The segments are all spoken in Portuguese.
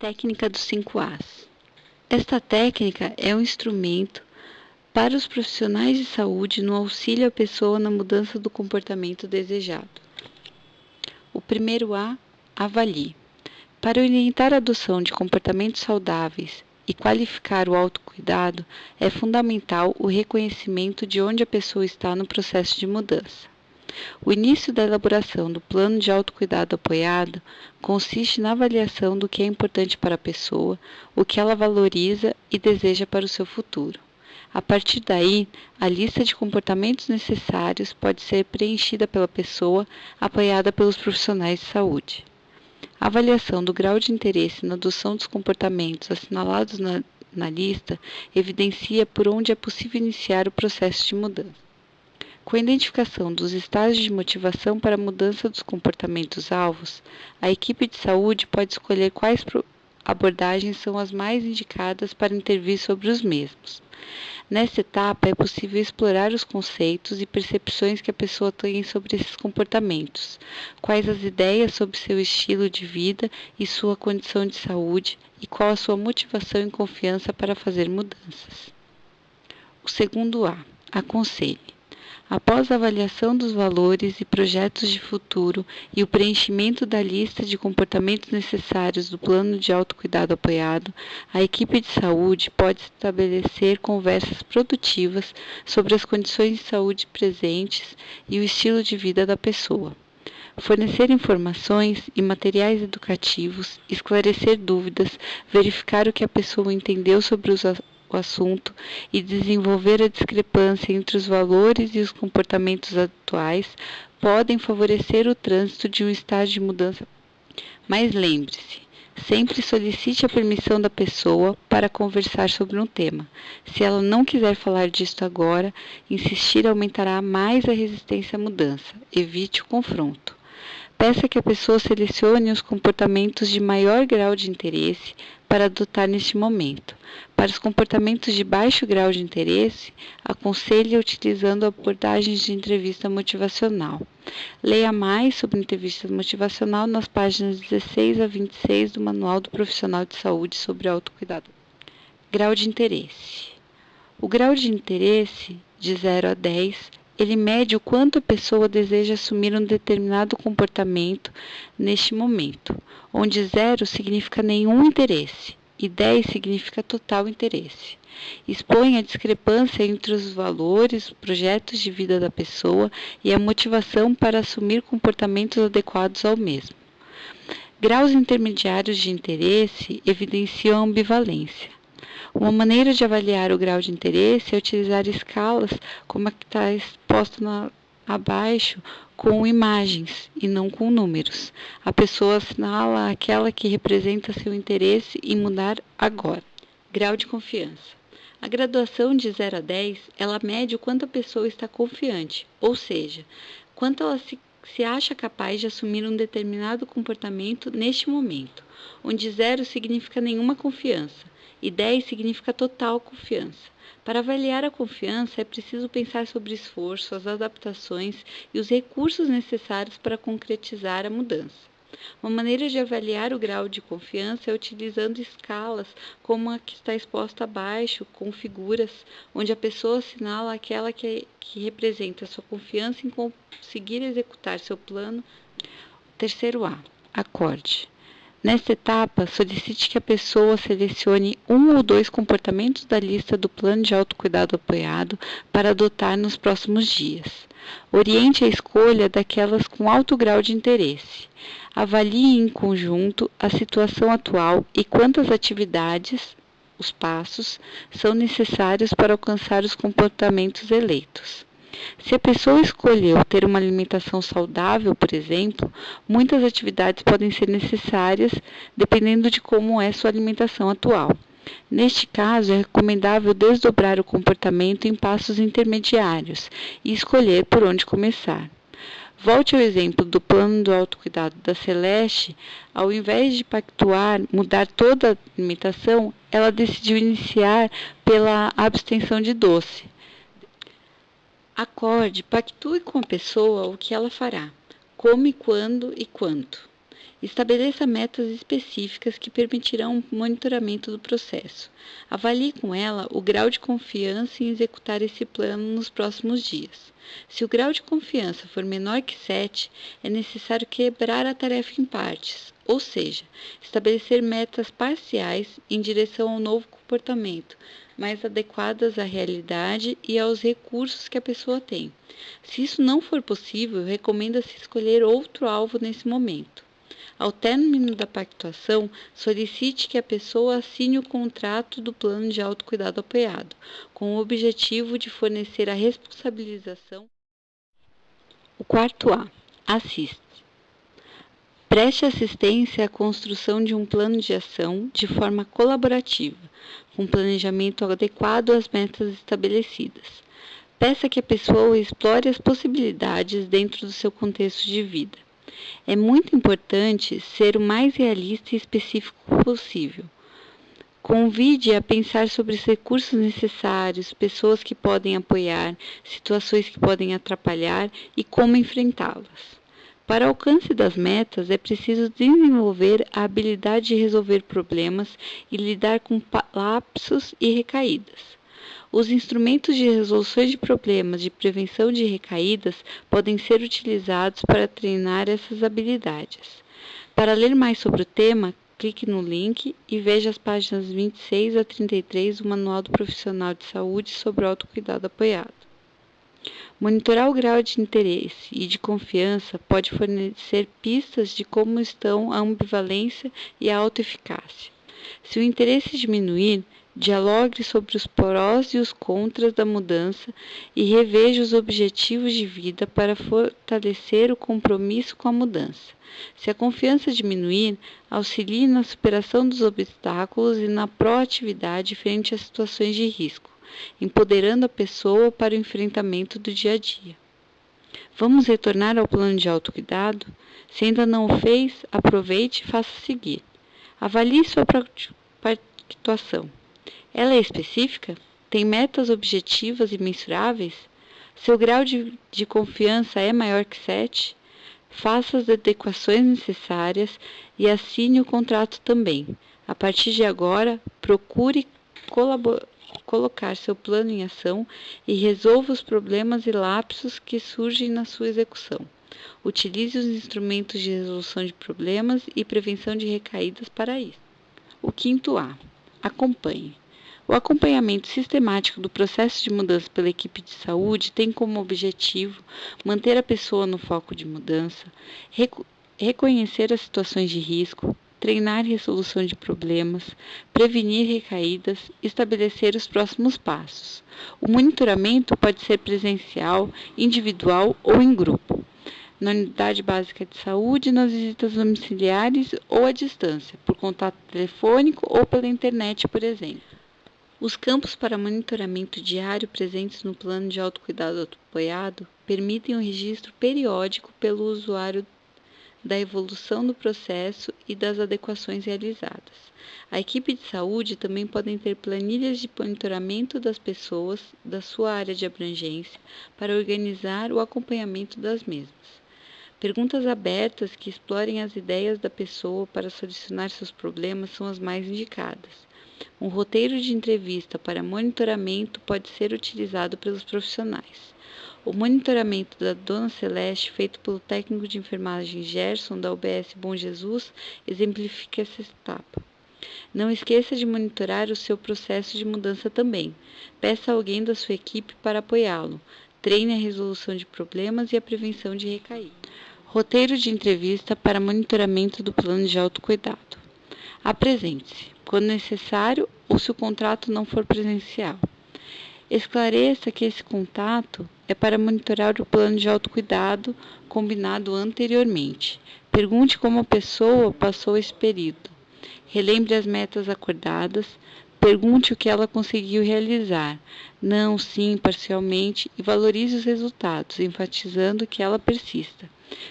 Técnica dos 5 As. Esta técnica é um instrumento para os profissionais de saúde no auxílio à pessoa na mudança do comportamento desejado. O primeiro A, avalie. Para orientar a adoção de comportamentos saudáveis e qualificar o autocuidado, é fundamental o reconhecimento de onde a pessoa está no processo de mudança. O início da elaboração do plano de autocuidado apoiado consiste na avaliação do que é importante para a pessoa, o que ela valoriza e deseja para o seu futuro. A partir daí, a lista de comportamentos necessários pode ser preenchida pela pessoa, apoiada pelos profissionais de saúde. A avaliação do grau de interesse na adoção dos comportamentos assinalados na lista evidencia por onde é possível iniciar o processo de mudança. Com a identificação dos estágios de motivação para a mudança dos comportamentos-alvos, a equipe de saúde pode escolher quais abordagens são as mais indicadas para intervir sobre os mesmos. Nesta etapa, é possível explorar os conceitos e percepções que a pessoa tem sobre esses comportamentos, quais as ideias sobre seu estilo de vida e sua condição de saúde e qual a sua motivação e confiança para fazer mudanças. O segundo A, aconselhe. Após a avaliação dos valores e projetos de futuro e o preenchimento da lista de comportamentos necessários do plano de autocuidado apoiado, a equipe de saúde pode estabelecer conversas produtivas sobre as condições de saúde presentes e o estilo de vida da pessoa. Fornecer informações e materiais educativos, esclarecer dúvidas, verificar o que a pessoa entendeu sobre o assunto e desenvolver a discrepância entre os valores e os comportamentos atuais podem favorecer o trânsito de um estágio de mudança. Mas lembre-se, sempre solicite a permissão da pessoa para conversar sobre um tema. Se ela não quiser falar disto agora, insistir aumentará mais a resistência à mudança. Evite o confronto. Peça que a pessoa selecione os comportamentos de maior grau de interesse para adotar neste momento. Para os comportamentos de baixo grau de interesse, aconselhe utilizando abordagens de entrevista motivacional. Leia mais sobre entrevista motivacional nas páginas 16 a 26 do Manual do Profissional de Saúde sobre Autocuidado. Grau de interesse. O grau de interesse, de 0 a 10, ele mede o quanto a pessoa deseja assumir um determinado comportamento neste momento, onde 0 significa nenhum interesse e 10 significa total interesse. Expõe a discrepância entre os valores, projetos de vida da pessoa e a motivação para assumir comportamentos adequados ao mesmo. Graus intermediários de interesse evidenciam a ambivalência. Uma maneira de avaliar o grau de interesse é utilizar escalas como a que está exposta abaixo, com imagens e não com números. A pessoa assinala aquela que representa seu interesse em mudar agora. Grau de confiança. A graduação de 0 a 10, ela mede o quanto a pessoa está confiante, ou seja, quanto ela se acha capaz de assumir um determinado comportamento neste momento, onde 0 significa nenhuma confiança e 10 significa total confiança. Para avaliar a confiança, é preciso pensar sobre o esforço, as adaptações e os recursos necessários para concretizar a mudança. Uma maneira de avaliar o grau de confiança é utilizando escalas como a que está exposta abaixo, com figuras, onde a pessoa assinala aquela que representa sua confiança em conseguir executar seu plano. Terceiro A, acorde. Nesta etapa, solicite que a pessoa selecione um ou dois comportamentos da lista do plano de autocuidado apoiado para adotar nos próximos dias. Oriente a escolha daquelas com alto grau de interesse. Avalie em conjunto a situação atual e quantas atividades, os passos, são necessários para alcançar os comportamentos eleitos. Se a pessoa escolheu ter uma alimentação saudável, por exemplo, muitas atividades podem ser necessárias dependendo de como é sua alimentação atual. Neste caso, é recomendável desdobrar o comportamento em passos intermediários e escolher por onde começar. Volte ao exemplo do plano do autocuidado da Celeste. Ao invés de pactuar mudar toda a alimentação, ela decidiu iniciar pela abstenção de doce. Acorde, pactue com a pessoa o que ela fará, como, quando e quanto. Estabeleça metas específicas que permitirão o monitoramento do processo. Avalie com ela o grau de confiança em executar esse plano nos próximos dias. Se o grau de confiança for menor que 7, é necessário quebrar a tarefa em partes, ou seja, estabelecer metas parciais em direção ao novo comportamento, mais adequadas à realidade e aos recursos que a pessoa tem. Se isso não for possível, recomenda-se escolher outro alvo nesse momento. Ao término da pactuação, solicite que a pessoa assine o contrato do plano de autocuidado apoiado, com o objetivo de fornecer a responsabilização. O quarto A. Assiste. Preste assistência à construção de um plano de ação de forma colaborativa, com planejamento adequado às metas estabelecidas. Peça que a pessoa explore as possibilidades dentro do seu contexto de vida. É muito importante ser o mais realista e específico possível. Convide a pensar sobre os recursos necessários, pessoas que podem apoiar, situações que podem atrapalhar e como enfrentá-las. Para o alcance das metas, é preciso desenvolver a habilidade de resolver problemas e lidar com lapsos e recaídas. Os instrumentos de resolução de problemas de prevenção de recaídas podem ser utilizados para treinar essas habilidades. Para ler mais sobre o tema, clique no link e veja as páginas 26 a 33 do Manual do Profissional de Saúde sobre autocuidado apoiado. Monitorar o grau de interesse e de confiança pode fornecer pistas de como estão a ambivalência e a autoeficácia. Se o interesse diminuir, dialogue sobre os prós e os contras da mudança e reveja os objetivos de vida para fortalecer o compromisso com a mudança. Se a confiança diminuir, auxilie na superação dos obstáculos e na proatividade frente a situações de risco, empoderando a pessoa para o enfrentamento do dia a dia. Vamos retornar ao plano de autocuidado? Se ainda não o fez, aproveite e faça seguir. Avalie sua pactuação. Ela é específica? Tem metas objetivas e mensuráveis? Seu grau de confiança é maior que 7? Faça as adequações necessárias e assine o contrato também. A partir de agora, procure colocar seu plano em ação e resolva os problemas e lapsos que surgem na sua execução. Utilize os instrumentos de resolução de problemas e prevenção de recaídas para isso. O quinto A. Acompanhe. O acompanhamento sistemático do processo de mudança pela equipe de saúde tem como objetivo manter a pessoa no foco de mudança, reconhecer as situações de risco, treinar resolução de problemas, prevenir recaídas, estabelecer os próximos passos. O monitoramento pode ser presencial, individual ou em grupo, na unidade básica de saúde, nas visitas domiciliares ou à distância, por contato telefônico ou pela internet, por exemplo. Os campos para monitoramento diário presentes no plano de autocuidado apoiado permitem o registro periódico pelo usuário da evolução do processo e das adequações realizadas. A equipe de saúde também pode ter planilhas de monitoramento das pessoas da sua área de abrangência para organizar o acompanhamento das mesmas. Perguntas abertas que explorem as ideias da pessoa para solucionar seus problemas são as mais indicadas. Um roteiro de entrevista para monitoramento pode ser utilizado pelos profissionais. O monitoramento da Dona Celeste, feito pelo técnico de enfermagem Gerson, da UBS Bom Jesus, exemplifica essa etapa. Não esqueça de monitorar o seu processo de mudança também. Peça a alguém da sua equipe para apoiá-lo. Treine a resolução de problemas e a prevenção de recaída. Roteiro de entrevista para monitoramento do plano de autocuidado. Apresente-se, quando necessário ou se o contrato não for presencial. Esclareça que esse contato é para monitorar o plano de autocuidado combinado anteriormente. Pergunte como a pessoa passou esse período. Relembre as metas acordadas. Pergunte o que ela conseguiu realizar. Não, sim, parcialmente, e valorize os resultados, enfatizando que ela persista.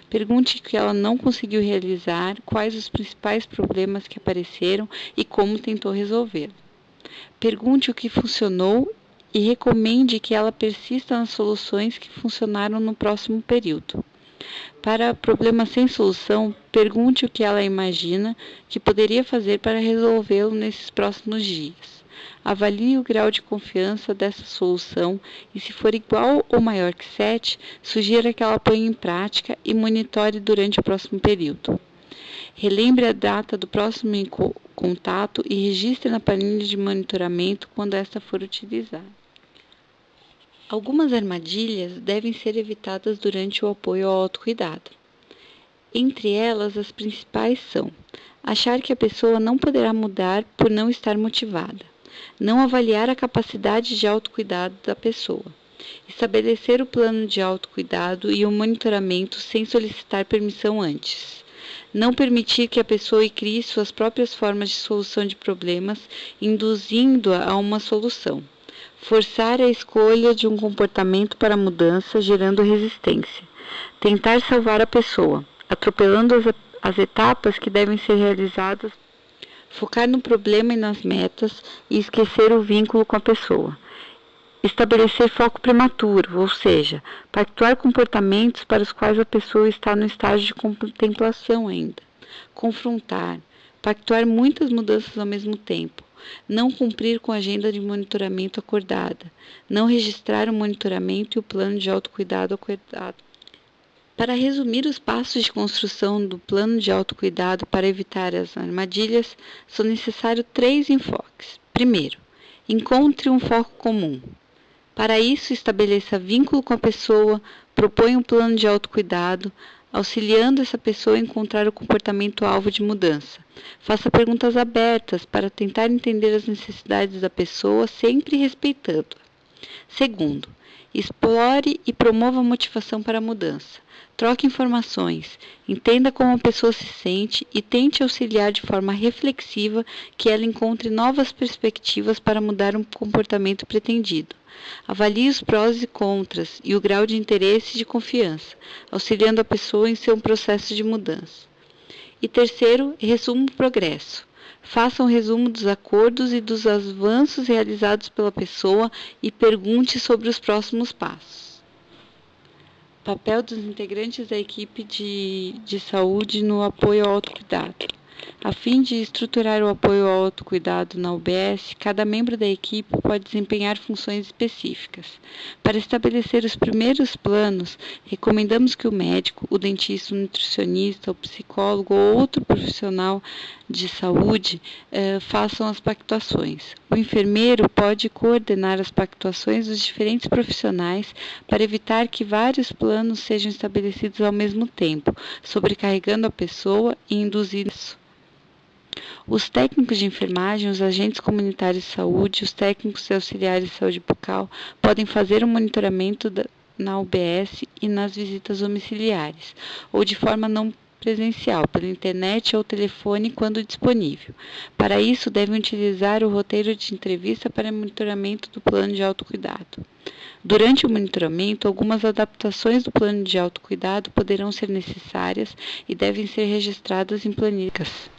Pergunte o que ela não conseguiu realizar, quais os principais problemas que apareceram e como tentou resolver. Pergunte o que funcionou e recomende que ela persista nas soluções que funcionaram no próximo período. Para problemas sem solução, pergunte o que ela imagina que poderia fazer para resolvê-lo nesses próximos dias. Avalie o grau de confiança dessa solução e, se for igual ou maior que 7, sugira que ela ponha em prática e monitore durante o próximo período. Relembre a data do próximo contato e registre na planilha de monitoramento quando esta for utilizada. Algumas armadilhas devem ser evitadas durante o apoio ao autocuidado. Entre elas, as principais são: achar que a pessoa não poderá mudar por não estar motivada, não avaliar a capacidade de autocuidado da pessoa, estabelecer o plano de autocuidado e o monitoramento sem solicitar permissão antes, não permitir que a pessoa crie suas próprias formas de solução de problemas, induzindo-a a uma solução, forçar a escolha de um comportamento para a mudança, gerando resistência, tentar salvar a pessoa, atropelando as etapas que devem ser realizadas, focar no problema e nas metas e esquecer o vínculo com a pessoa. Estabelecer foco prematuro, ou seja, pactuar comportamentos para os quais a pessoa está no estágio de contemplação ainda. Confrontar, pactuar muitas mudanças ao mesmo tempo. Não cumprir com a agenda de monitoramento acordada. Não registrar o monitoramento e o plano de autocuidado acordado. Para resumir os passos de construção do plano de autocuidado para evitar as armadilhas, são necessários 3 enfoques. Primeiro, encontre um foco comum. Para isso, estabeleça vínculo com a pessoa, proponha um plano de autocuidado, auxiliando essa pessoa a encontrar o comportamento-alvo de mudança. Faça perguntas abertas para tentar entender as necessidades da pessoa, sempre respeitando-a. Segundo, explore e promova a motivação para a mudança. Troque informações, entenda como a pessoa se sente e tente auxiliar de forma reflexiva que ela encontre novas perspectivas para mudar um comportamento pretendido. Avalie os prós e contras e o grau de interesse e de confiança, auxiliando a pessoa em seu processo de mudança. E terceiro, resuma o progresso. Faça um resumo dos acordos e dos avanços realizados pela pessoa e pergunte sobre os próximos passos. Papel dos integrantes da equipe de saúde no apoio ao autocuidado. A fim de estruturar o apoio ao autocuidado na UBS, cada membro da equipe pode desempenhar funções específicas. Para estabelecer os primeiros planos, recomendamos que o médico, o dentista, o nutricionista, o psicólogo ou outro profissional de saúde façam as pactuações. O enfermeiro pode coordenar as pactuações dos diferentes profissionais para evitar que vários planos sejam estabelecidos ao mesmo tempo, sobrecarregando a pessoa e induzindo isso. Os técnicos de enfermagem, os agentes comunitários de saúde, os técnicos e auxiliares de saúde bucal podem fazer o monitoramento na UBS e nas visitas domiciliares, ou de forma não presencial, pela internet ou telefone quando disponível. Para isso, devem utilizar o roteiro de entrevista para monitoramento do plano de autocuidado. Durante o monitoramento, algumas adaptações do plano de autocuidado poderão ser necessárias e devem ser registradas em planilhas.